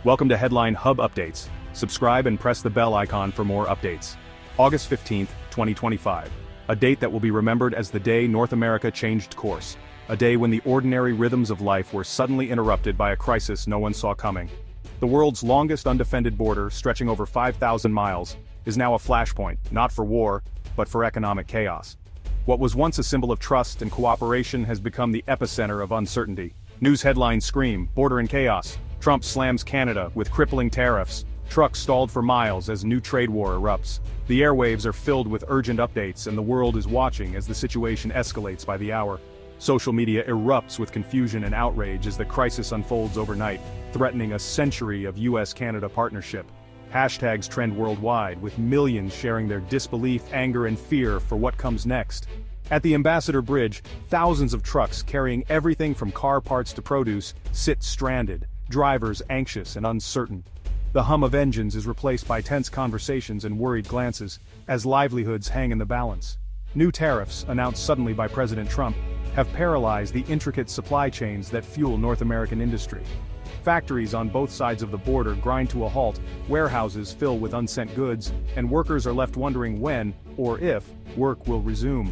Welcome to Headline Hub Updates. Subscribe and press the bell icon for more updates. August 15, 2025. A date that will be remembered as the day North America changed course. A day when the ordinary rhythms of life were suddenly interrupted by a crisis no one saw coming. The world's longest undefended border, stretching over 5,000 miles, is now a flashpoint, not for war, but for economic chaos. What was once a symbol of trust and cooperation has become the epicenter of uncertainty. News headlines scream, border in chaos. Trump slams Canada with crippling tariffs. Trucks stalled for miles as new trade war erupts. The airwaves are filled with urgent updates and the world is watching as the situation escalates by the hour. Social media erupts with confusion and outrage as the crisis unfolds overnight, threatening a century of US-Canada partnership. Hashtags trend worldwide, with millions sharing their disbelief, anger, and fear for what comes next. At the Ambassador Bridge, thousands of trucks carrying everything from car parts to produce sit stranded, drivers anxious and uncertain. The hum of engines is replaced by tense conversations and worried glances, as livelihoods hang in the balance. New tariffs, announced suddenly by President Trump, have paralyzed the intricate supply chains that fuel North American industry. Factories on both sides of the border grind to a halt, warehouses fill with unsent goods, and workers are left wondering when, or if, work will resume.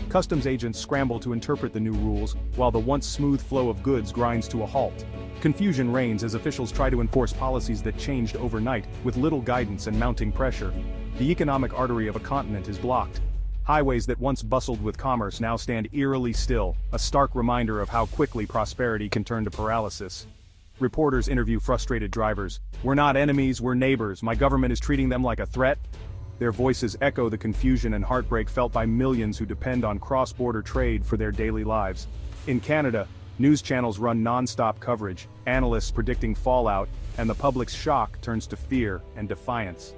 Customs agents scramble to interpret the new rules, while the once smooth flow of goods grinds to a halt. Confusion reigns as officials try to enforce policies that changed overnight, with little guidance and mounting pressure. The economic artery of a continent is blocked. Highways that once bustled with commerce now stand eerily still, a stark reminder of how quickly prosperity can turn to paralysis. Reporters interview frustrated drivers. "We're not enemies, we're neighbors. My government is treating them like a threat." Their voices echo the confusion and heartbreak felt by millions who depend on cross-border trade for their daily lives. In Canada, news channels run non-stop coverage, analysts predicting fallout, and the public's shock turns to fear and defiance.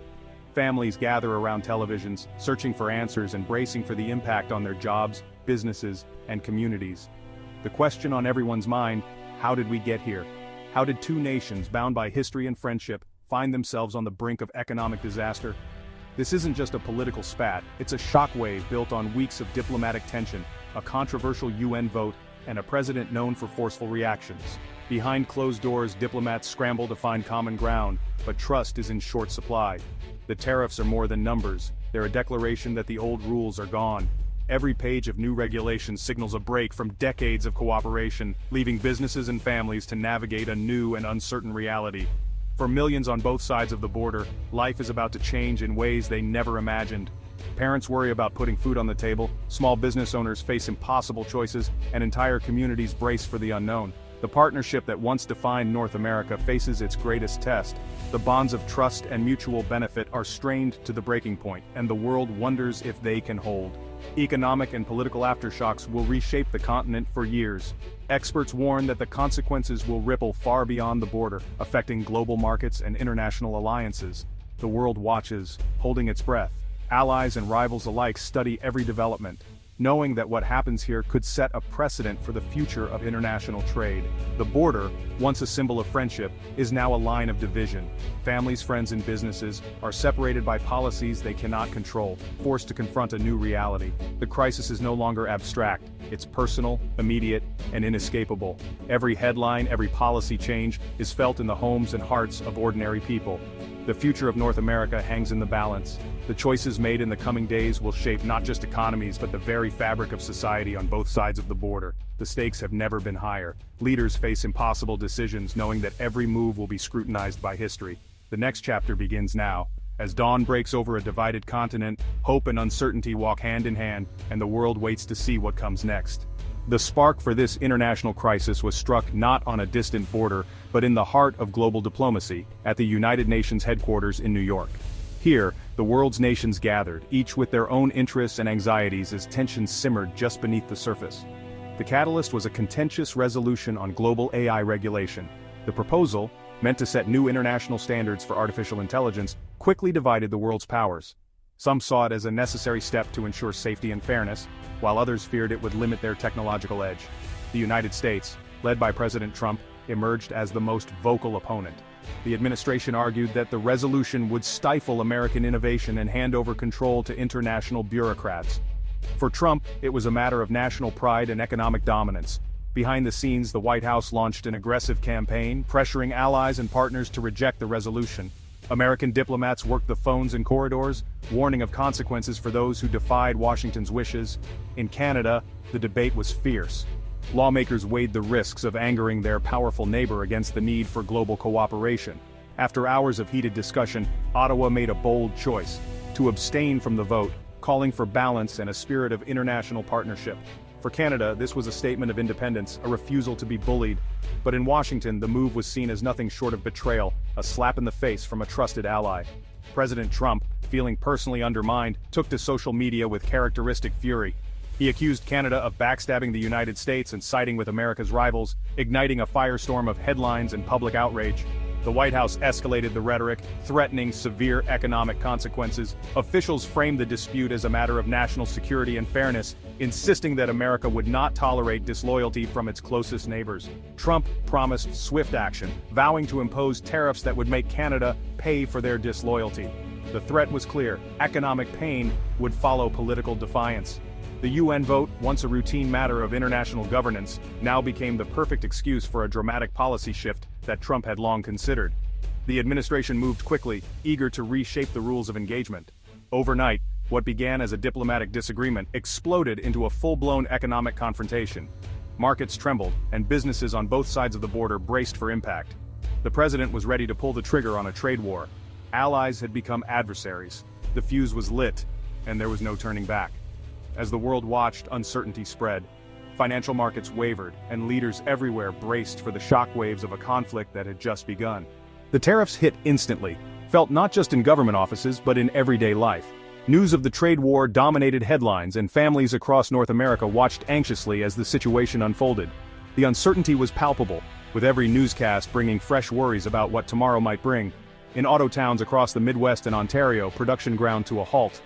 Families gather around televisions, searching for answers and bracing for the impact on their jobs, businesses, and communities. The question on everyone's mind: how did we get here? How did two nations bound by history and friendship find themselves on the brink of economic disaster? This isn't just a political spat, it's a shockwave built on weeks of diplomatic tension, a controversial UN vote, and a president known for forceful reactions. Behind closed doors, diplomats scramble to find common ground, but trust is in short supply. The tariffs are more than numbers, they're a declaration that the old rules are gone. Every page of new regulations signals a break from decades of cooperation, leaving businesses and families to navigate a new and uncertain reality. For millions on both sides of the border, life is about to change in ways they never imagined. Parents worry about putting food on the table, small business owners face impossible choices, and entire communities brace for the unknown. The partnership that once defined North America faces its greatest test. The bonds of trust and mutual benefit are strained to the breaking point, and the world wonders if they can hold. Economic and political aftershocks will reshape the continent for years. Experts warn that the consequences will ripple far beyond the border, affecting global markets and international alliances. The world watches, holding its breath. Allies and rivals alike study every development, knowing that what happens here could set a precedent for the future of international trade. The border, once a symbol of friendship, is now a line of division. Families, friends, and businesses are separated by policies they cannot control, forced to confront a new reality. The crisis is no longer abstract, it's personal, immediate, and inescapable. Every headline, every policy change is felt in the homes and hearts of ordinary people. The future of North America hangs in the balance. The choices made in the coming days will shape not just economies but the very fabric of society on both sides of the border. The stakes have never been higher. Leaders face impossible decisions knowing that every move will be scrutinized by history. The next chapter begins now. As dawn breaks over a divided continent, hope and uncertainty walk hand in hand, and the world waits to see what comes next. The spark for this international crisis was struck not on a distant border, but in the heart of global diplomacy, at the United Nations headquarters in New York. Here, the world's nations gathered, each with their own interests and anxieties as tensions simmered just beneath the surface. The catalyst was a contentious resolution on global AI regulation. The proposal, meant to set new international standards for artificial intelligence, quickly divided the world's powers. Some saw it as a necessary step to ensure safety and fairness, while others feared it would limit their technological edge. The United States, led by President Trump, emerged as the most vocal opponent. The administration argued that the resolution would stifle American innovation and hand over control to international bureaucrats. For Trump, it was a matter of national pride and economic dominance. Behind the scenes, the White House launched an aggressive campaign, pressuring allies and partners to reject the resolution. American diplomats worked the phones and corridors, warning of consequences for those who defied Washington's wishes. In Canada, the debate was fierce. Lawmakers weighed the risks of angering their powerful neighbor against the need for global cooperation. After hours of heated discussion, Ottawa made a bold choice: to abstain from the vote, calling for balance and a spirit of international partnership. For Canada, this was a statement of independence, a refusal to be bullied. But in Washington, the move was seen as nothing short of betrayal, a slap in the face from a trusted ally. President Trump, feeling personally undermined, took to social media with characteristic fury. He accused Canada of backstabbing the United States and siding with America's rivals, igniting a firestorm of headlines and public outrage. The White House escalated the rhetoric, threatening severe economic consequences. Officials framed the dispute as a matter of national security and fairness, insisting that America would not tolerate disloyalty from its closest neighbors. Trump promised swift action, vowing to impose tariffs that would make Canada pay for their disloyalty. The threat was clear: economic pain would follow political defiance. The UN vote, once a routine matter of international governance, now became the perfect excuse for a dramatic policy shift that Trump had long considered. The administration moved quickly, eager to reshape the rules of engagement. Overnight, what began as a diplomatic disagreement exploded into a full-blown economic confrontation. Markets trembled, and businesses on both sides of the border braced for impact. The president was ready to pull the trigger on a trade war. Allies had become adversaries. The fuse was lit, and there was no turning back. As the world watched, uncertainty spread. Financial markets wavered, and leaders everywhere braced for the shockwaves of a conflict that had just begun. The tariffs hit instantly, felt not just in government offices but in everyday life. News of the trade war dominated headlines, and families across North America watched anxiously as the situation unfolded. The uncertainty was palpable, with every newscast bringing fresh worries about what tomorrow might bring. In auto towns across the Midwest and Ontario, production ground to a halt.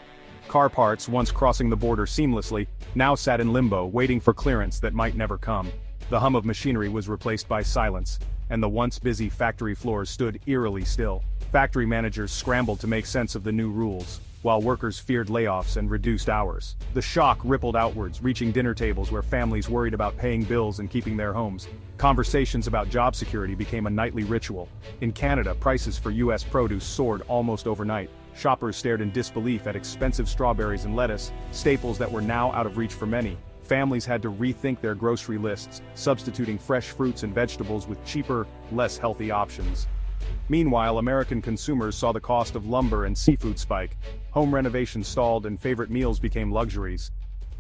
Car parts, once crossing the border seamlessly, now sat in limbo, waiting for clearance that might never come. The hum of machinery was replaced by silence, and the once busy factory floors stood eerily still. Factory managers scrambled to make sense of the new rules, while workers feared layoffs and reduced hours. The shock rippled outwards, reaching dinner tables where families worried about paying bills and keeping their homes. Conversations about job security became a nightly ritual. In Canada, prices for U.S. produce soared almost overnight. Shoppers stared in disbelief at expensive strawberries and lettuce, staples that were now out of reach for many. Families had to rethink their grocery lists, substituting fresh fruits and vegetables with cheaper, less healthy options. Meanwhile, American consumers saw the cost of lumber and seafood spike. Home renovations stalled and favorite meals became luxuries.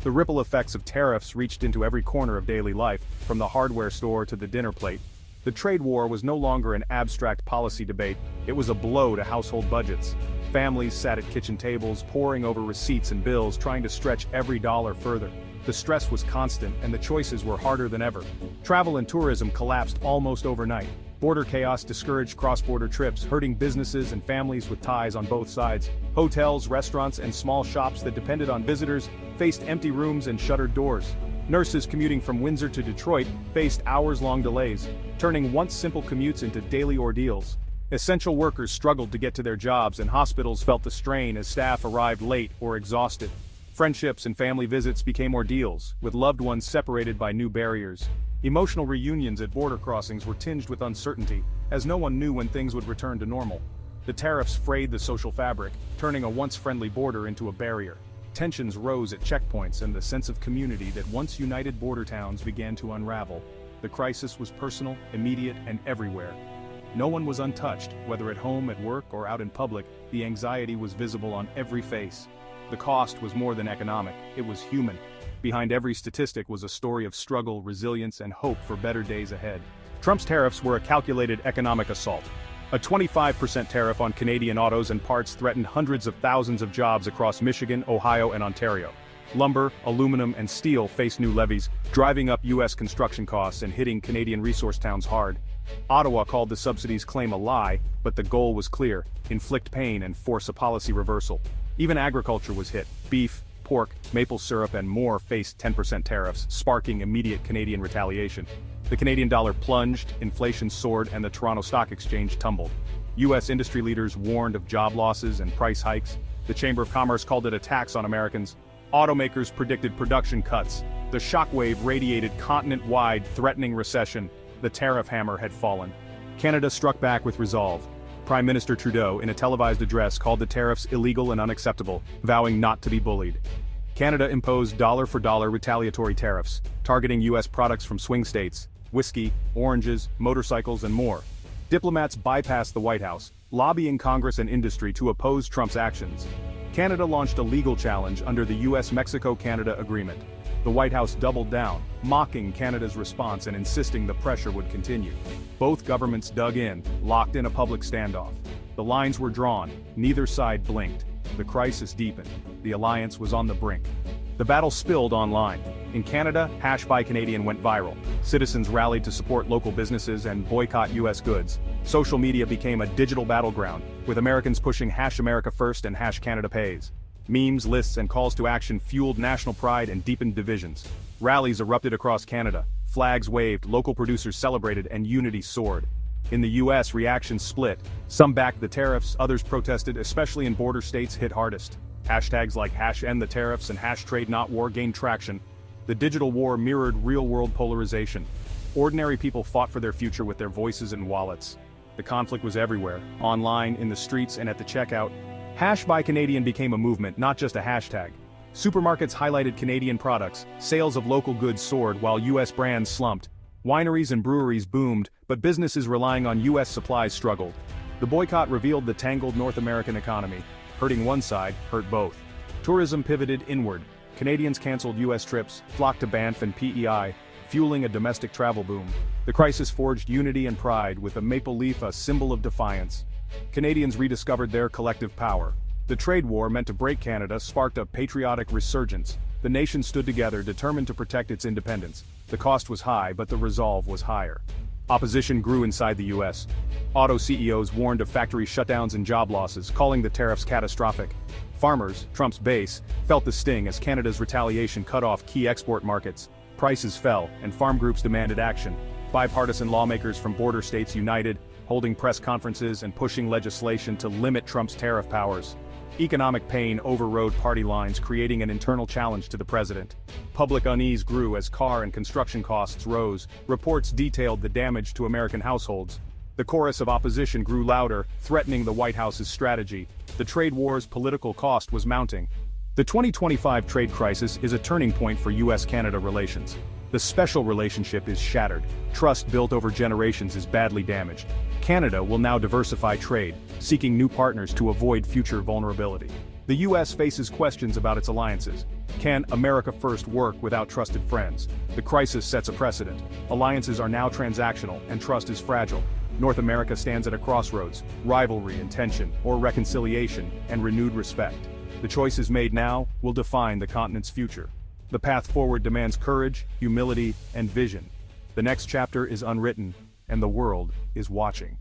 The ripple effects of tariffs reached into every corner of daily life, from the hardware store to the dinner plate. The trade war was no longer an abstract policy debate, it was a blow to household budgets. Families sat at kitchen tables, poring over receipts and bills, trying to stretch every dollar further. The stress was constant, and the choices were harder than ever. Travel and tourism collapsed almost overnight. Border chaos discouraged cross-border trips, hurting businesses and families with ties on both sides. Hotels, restaurants, and small shops that depended on visitors faced empty rooms and shuttered doors. Nurses commuting from Windsor to Detroit faced hours-long delays, turning once simple commutes into daily ordeals. Essential workers struggled to get to their jobs, and hospitals felt the strain as staff arrived late or exhausted. Friendships and family visits became ordeals, with loved ones separated by new barriers. Emotional reunions at border crossings were tinged with uncertainty, as no one knew when things would return to normal. The tariffs frayed the social fabric, turning a once-friendly border into a barrier. Tensions rose at checkpoints, and the sense of community that once united border towns began to unravel. The crisis was personal, immediate, and everywhere. No one was untouched, whether at home, at work, or out in public. The anxiety was visible on every face. The cost was more than economic, it was human. Behind every statistic was a story of struggle, resilience, and hope for better days ahead. Trump's tariffs were a calculated economic assault. A 25% tariff on Canadian autos and parts threatened hundreds of thousands of jobs across Michigan, Ohio, and Ontario. Lumber, aluminum, and steel faced new levies, driving up U.S. construction costs and hitting Canadian resource towns hard. Ottawa called the subsidies claim a lie, but the goal was clear: inflict pain and force a policy reversal. Even agriculture was hit. Beef, pork, maple syrup, and more faced 10% tariffs, sparking immediate Canadian retaliation. The Canadian dollar plunged, inflation soared, and the Toronto Stock Exchange tumbled. U.S. industry leaders warned of job losses and price hikes. The Chamber of Commerce called it a tax on Americans. Automakers predicted production cuts. The shockwave radiated continent-wide, threatening recession. The tariff hammer had fallen. Canada struck back with resolve. Prime Minister Trudeau, in a televised address, called the tariffs illegal and unacceptable, vowing not to be bullied. Canada imposed dollar-for-dollar retaliatory tariffs, targeting U.S. products from swing states, whiskey, oranges, motorcycles, and more. Diplomats bypassed the White House, lobbying Congress and industry to oppose Trump's actions. Canada launched a legal challenge under the US-Mexico-Canada Agreement. The White House doubled down, mocking Canada's response and insisting the pressure would continue. Both governments dug in, locked in a public standoff. The lines were drawn, neither side blinked. The crisis deepened. The alliance was on the brink. The battle spilled online. In Canada, #BuyCanadian went viral. Citizens rallied to support local businesses and boycott U.S. goods. Social media became a digital battleground, with Americans pushing #AmericaFirst and #CanadaPays. Memes, lists, and calls to action fueled national pride and deepened divisions. Rallies erupted across Canada. Flags waved, local producers celebrated, and unity soared. In the U.S., reactions split. Some backed the tariffs, others protested, especially in border states hit hardest. Hashtags like #EndTheTariffs and #TradeNotWar gained traction. The digital war mirrored real-world polarization. Ordinary people fought for their future with their voices and wallets. The conflict was everywhere, online, in the streets, and at the checkout. #BuyCanadian became a movement, not just a hashtag. Supermarkets highlighted Canadian products, sales of local goods soared while U.S. brands slumped. Wineries and breweries boomed, but businesses relying on U.S. supplies struggled. The boycott revealed the tangled North American economy. Hurting one side, hurt both. Tourism pivoted inward. Canadians canceled U.S. trips, flocked to Banff and PEI, fueling a domestic travel boom. The crisis forged unity and pride, with a maple leaf a symbol of defiance. Canadians rediscovered their collective power. The trade war meant to break Canada sparked a patriotic resurgence. The nation stood together, determined to protect its independence. The cost was high, but the resolve was higher. Opposition grew inside the U.S. Auto CEOs warned of factory shutdowns and job losses, calling the tariffs catastrophic. Farmers, Trump's base, felt the sting as Canada's retaliation cut off key export markets. Prices fell, and farm groups demanded action. Bipartisan lawmakers from border states united, holding press conferences and pushing legislation to limit Trump's tariff powers. Economic pain overrode party lines, creating an internal challenge to the president. Public unease grew as car and construction costs rose. Reports detailed the damage to American households. The chorus of opposition grew louder, threatening the White House's strategy. The trade war's political cost was mounting. The 2025 trade crisis is a turning point for U.S.-Canada relations. The special relationship is shattered. Trust built over generations is badly damaged. Canada will now diversify trade, seeking new partners to avoid future vulnerability. The U.S. faces questions about its alliances. Can America First work without trusted friends? The crisis sets a precedent. Alliances are now transactional, and trust is fragile. North America stands at a crossroads: rivalry and tension, or reconciliation and renewed respect. The choices made now will define the continent's future. The path forward demands courage, humility, and vision. The next chapter is unwritten, and the world is watching.